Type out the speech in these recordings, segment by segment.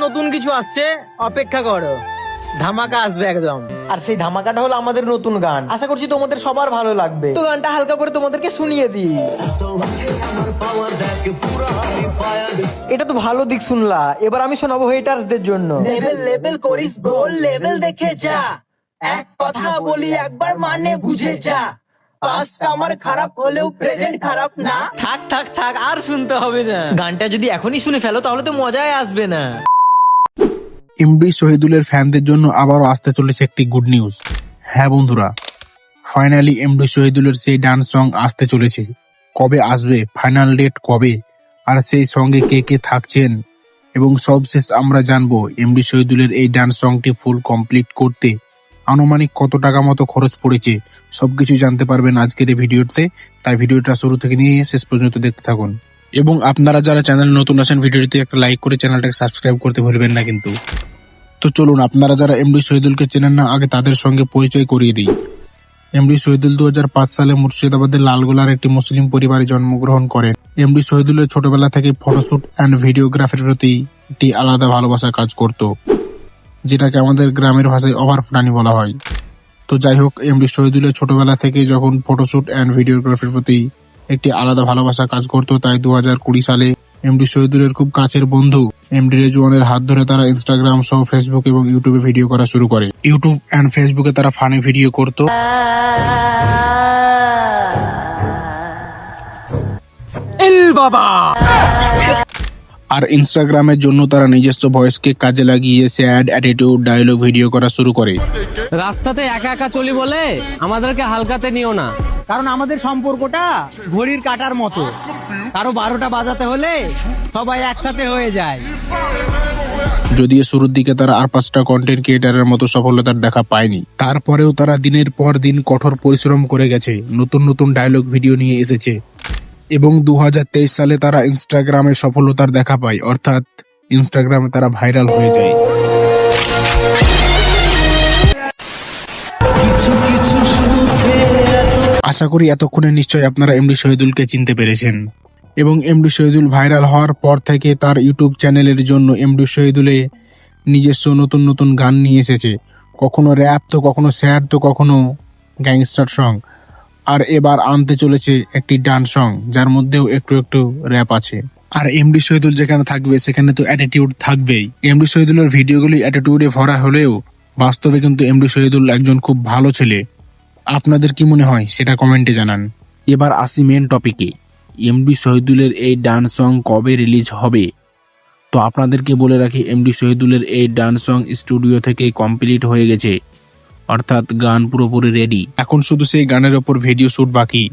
নতুন কিছু আসছে, অপেক্ষা করো, ধামাকা আসবে একদম। আর সেই ধামাকাটা হলো আমাদের নতুন গান। আশা করছি তোমাদের সবার ভালো লাগবে। তো গানটা হালকা করে তোমাদেরকে শুনিয়ে দিই। এটা তো ভালো দিক শুনলা, এবার আমি শোনাবো হেটার্সদের জন্য। লেভেল লেভেল করিস ব্রো, লেভেল দেখে যা, এক কথা বলি একবার মানে বুঝে যা, পাস্ট আমার খারাপ হলেও প্রেজেন্ট খারাপ না। থাক থাক থাক, আর শুনতে হবে না। গানটা যদি এখনই শুনে ফেলো তাহলে তো মজাই আসবে না। এমডি শহীদুলের ফ্যানদের জন্য আবারও আসতে চলেছে একটি গুড নিউজ। হ্যাঁ বন্ধুরা, ফাইনালি এমডি শহীদুলের সেই ডান্স সং আসতে চলেছে। কবে আসবে, ফাইনাল ডেট কবে, আর সেই সঙ্গে কে কে থাকছেন, এবং সবশেষ আমরা জানবো এমডি শহীদুলের এই ডান্স সংটি ফুল কমপ্লিট করতে আনুমানিক কত টাকা মতো খরচ পড়েছে। সবকিছু জানতে পারবেন আজকের এই ভিডিওতে, তাই ভিডিওটা শুরু থেকে নিয়ে শেষ পর্যন্ত দেখতে থাকুন। এবং আপনারা যারা চ্যানেলে নতুন আছেন, ভিডিওটিতে একটা লাইক করে চ্যানেলটাকে সাবস্ক্রাইব করতে ভুলবেন না কিন্তু। তো চলুন, আপনারা যারা এমডি শহীদুলকে চেনেন না, আগে তাদের সঙ্গে পরিচয় করিয়ে দিই। এমডি শহীদুল 2005 সালে মুর্শিদাবাদের লালগোলার একটি মুসলিম পরিবারে জন্মগ্রহণ করেন। এমডি শহীদুলের ছোটবেলা থেকে ফটোশুট অ্যান্ড ভিডিওগ্রাফির প্রতি একটি আলাদা ভালোবাসা কাজ করত, যেটাকে আমাদের গ্রামের ভাষায় ওভারফুটানি বলা হয়। তো যাই হোক, এমডি শহীদুলের ছোটবেলা থেকে যখন ফটোশুট অ্যান্ড ভিডিওগ্রাফির প্রতি একটি আলাদা ভালোবাসা কাজ করত, তাই 2020 সালে এমডি শহীদুলের খুব কাছের বন্ধু এমডি রেজওয়ানের হাত ধরে তারা ইনস্টাগ্রাম সহ ফেসবুক এবং ইউটিউবে ভিডিও করা শুরু করে। ইউটিউব অ্যান্ড ফেসবুকে তারা ফানি ভিডিও করত, বাবা। আর ইনস্টাগ্রামের জন্য তারা নিজস্ব ভয়েসকে কাজে লাগিয়ে স্যাড অ্যাটিটিউড ডায়লগ ভিডিও করা শুরু করে। রাস্তাতে একা একা চলি বলে আমাদেরকে হালকাতে নিও না, কারণ আমাদের সম্পর্কটা ঘড়ির কাটার মতো, কারো 12টা বাজাতে হলে সবাই একসাথে হয়ে যায়। যদিও শুরুর দিকে তারা আর 5টা কন্টেন্ট ক্রিয়েটারের মতো সফলতার দেখা পায়নি, তারপরেও তারা দিনের পর দিন কঠোর পরিশ্রম করে গেছে, নতুন নতুন ডায়লগ ভিডিও নিয়ে এসেছে, এবং 2023 সালে তারা ইনস্টাগ্রামে সফলতার দেখা পায়, অর্থাৎ ইনস্টাগ্রামে তারা ভাইরাল হয়ে যায়। আশা করি এতক্ষণে নিশ্চয়ই আপনারা এমডি শহীদুলকে চিনতে পেরেছেন। এবং এমডি শহীদুল ভাইরাল হওয়ার পর থেকে তার ইউটিউব চ্যানেলের জন্য এমডি শহীদুলে নিজস্ব নতুন নতুন গান নিয়ে এসেছে, কখনো র্যাপ, তো কখনো স্যাড, তো কখনো গ্যাংস্টার সং, আর এবার আনতে চলেছে একটি ডান্স সং যার মধ্যেও একটু একটু র্যাপ আছে। আর এমডি শহীদুল যেখানে থাকবে সেখানে তো অ্যাটিটিউড থাকবেই। এমডি শহীদুলের ভিডিওগুলি অ্যাটিটিউডে ভরা হলেও বাস্তবে কিন্তু এমডি শহীদুল একজন খুব ভালো ছেলে। আপনাদের কি মনে হয় সেটা কমেন্টে জানান। এবার আসি মেন টপিকে, এমডি শহীদুলের এই ডান্স সং কবে রিলিজ হবে। তো আপনাদেরকে বলে রাখি, এমডি শহীদুলের এই ডান্স সং স্টুডিও থেকে কমপ্লিট হয়ে গেছে, অর্থাৎ গান পুরোপুরি রেডি। এখন শুধু সেই গানের ওপর ভিডিও শুট বাকি,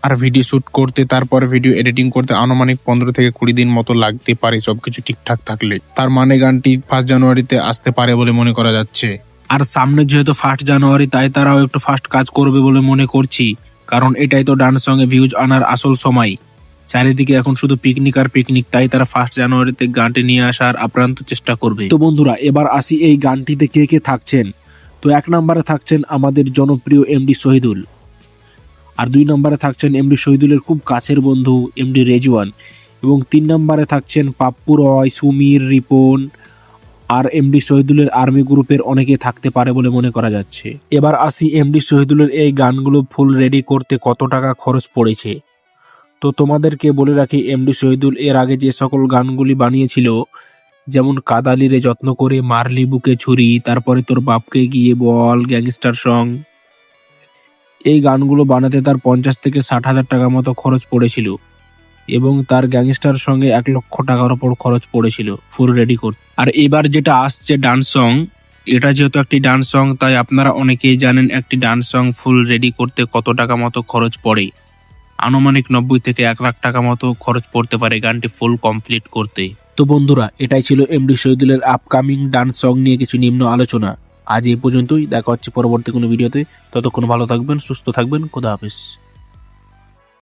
আর ভিডিও শুট করতে, তারপরে ভিডিও এডিটিং করতে আনুমানিক 15 থেকে 20 দিন মতো লাগতে পারে সবকিছু ঠিকঠাক থাকলে। তার মানে গানটি 1 জানুয়ারিতে আসতে পারে বলে মনে করা যাচ্ছে। আর সামনে যেহেতু 1 জানুয়ারি, তাই তারাও একটু ফাস্ট কাজ করবে বলে মনে করছি, কারণ এটাই তো ডান্স সঙ্গে ভিউজ আনার আসল সময়। চারিদিকে এখন শুধু পিকনিক আর পিকনিক, তাই তারা 1 জানুয়ারিতে গানটি নিয়ে আসার আপ্রান্ত চেষ্টা করবে। তো বন্ধুরা, এবার আসি এই গানটিতে কে কে থাকছেন। তো 1 নম্বরে থাকছেন আমাদের জনপ্রিয় এমডি শহীদুল, আর 2 নম্বরে থাকছেন এমডি শহীদুলের খুব কাছের বন্ধু এমডি রেজওয়ান, এবং 3 নম্বরে থাকছেন পাপ্পু রয়, সুমির, রিপন, আর এমডি শহীদুলের আর্মি গ্রুপের অনেকে থাকতে পারে বলে মনে করা যাচ্ছে। এবার আসি এমডি শহীদুলের এই গানগুলো ফুল রেডি করতে কত টাকা খরচ পড়েছে। তো তোমাদেরকে বলে রাখি, এমডি শহীদুল এর আগে যে সকল গানগুলি বানিয়েছিল, যেমন কাদালিরে যত্ন করে, মারলি বুকে ছুরি, তারপরে তোর বাপকে গিয়ে বল, গ্যাংস্টার সং, এই গানগুলো বানাতে তার 50 থেকে 60,000 টাকা মতো খরচ পড়েছিল, এবং তার গ্যাংস্টার সঙ্গে 1 লক্ষ টাকার ওপর খরচ পড়েছিল ফুল রেডি করতে। আর এবার যেটা আসছে ডান্স সং, এটা যেহেতু একটি ডান্স সং, তাই আপনারা অনেকেই জানেন একটি ডান্স সং ফুল রেডি করতে কত টাকা মতো খরচ পড়ে। আনুমানিক 90 থেকে 1 লাখ টাকা মতো খরচ পড়তে পারে গানটি ফুল কমপ্লিট করতে। তো বন্ধুরা, এটাই ছিল এমডি শহীদুলের আপকামিং ডান্স সং নিয়ে কিছু নিম্ন আলোচনা। আজ এই পর্যন্তই, দেখা হচ্ছে পরবর্তী কোনো ভিডিওতে। ততক্ষণ ভালো থাকবেন, সুস্থ থাকবেন, খোদা হাফেজ।